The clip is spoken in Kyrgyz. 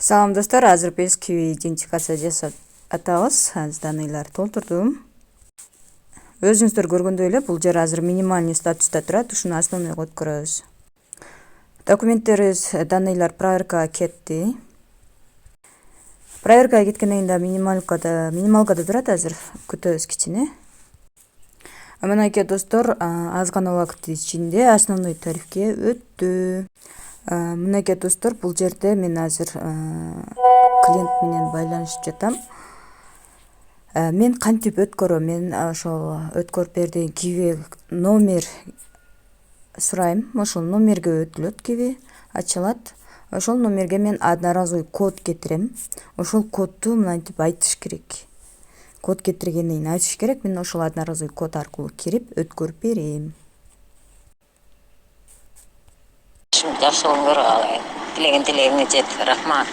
Салам достор, азыр биз киви идентификация жасап атабыз. Даныйларды толтурдум. Өзүңүздөр көргөндөй эле бул жер азыр минимальный статуста турат. Ушуну основнойго өткөрөбүз. Документтерибиз даныйлар проверкага кетти. Проверкага кеткенден кийин минималкада турат азыр. Күтөбүз кичине. Мынакей достор, аз гана убакыт ичинде основной тарифке өттү. Мынакей достор, бул жерде мен азыр клиент менен байланышып жатам. Мен кантип өткөрөм? Мен ошол өткөрүп бердиген киви номер сурайм. Ошол номерге өтүлөт киви, ачылат. Ошол номерге мен одноразовый код кетирем. Ошол кодду мынтип айтыш керек. Код кетиргенден кийин айтыш керек. Мен ошол одноразовый код аркылуу кирип өткөрүп берем. Жакшы болуңдар, тилеген тилегиңе жет. Рахмат.